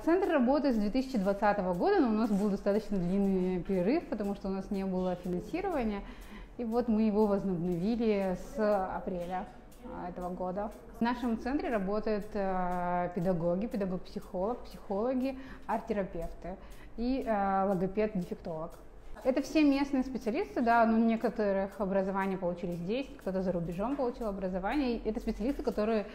Центр работает с 2020 года, но у нас был достаточно длинный перерыв, потому что у нас не было финансирования. И вот мы его возобновили с апреля этого года. В нашем центре работают педагоги, педагог-психолог, психологи, арт-терапевты и логопед-дефектолог. Это все местные специалисты, да, но некоторых образование получили здесь, кто-то за рубежом получил образование. И это специалисты, которые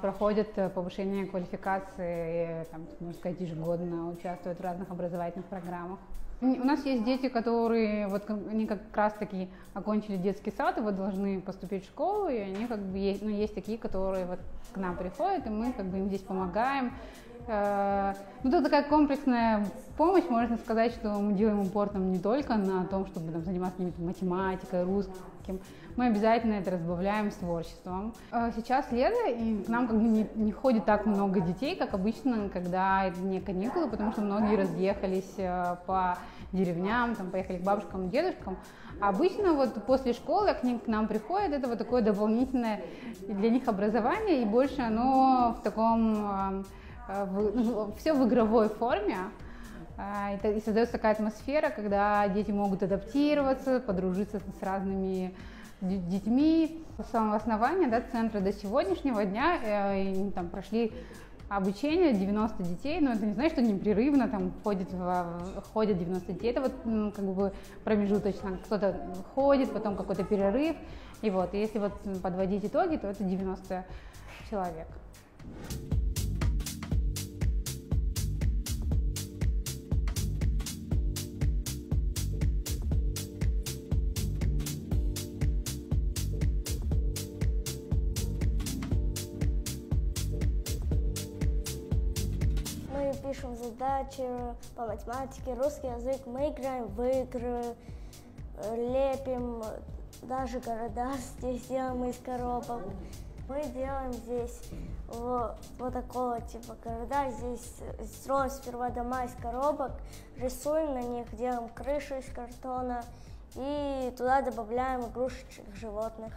проходят повышение квалификации, там, можно сказать, ежегодно участвуют в разных образовательных программах. У нас есть дети, которые вот они как раз таки окончили детский сад и вот должны поступить в школу, и они как бы есть, ну, есть такие, которые вот к нам приходят, и мы как бы им здесь помогаем. Ну, это такая комплексная помощь, можно сказать, что мы делаем упор там не только на том, чтобы там, заниматься математикой, русским, мы обязательно это разбавляем с творчеством. Сейчас лето, и к нам как бы не ходит так много детей, как обычно, когда не каникулы, потому что многие разъехались по деревням, там, поехали к бабушкам, дедушкам. А обычно вот после школы к нам приходят, это вот такое дополнительное для них образование, и больше оно в таком... все в игровой форме, и создается такая атмосфера, когда дети могут адаптироваться, подружиться с разными детьми. С самого основания, да, центра до сегодняшнего дня там прошли обучение 90 детей, но это не значит, что непрерывно там ходят 90 детей, это вот как бы промежуточно, кто-то ходит, потом какой-то перерыв, и вот, и если вот подводить итоги, то это 90 человек. Мы пишем задачи по математике, русский язык, мы играем в игры, лепим даже города здесь делаем из коробок. Мы делаем здесь вот такого типа города, здесь строим сперва дома из коробок, рисуем на них, делаем крышу из картона и туда добавляем игрушечных животных.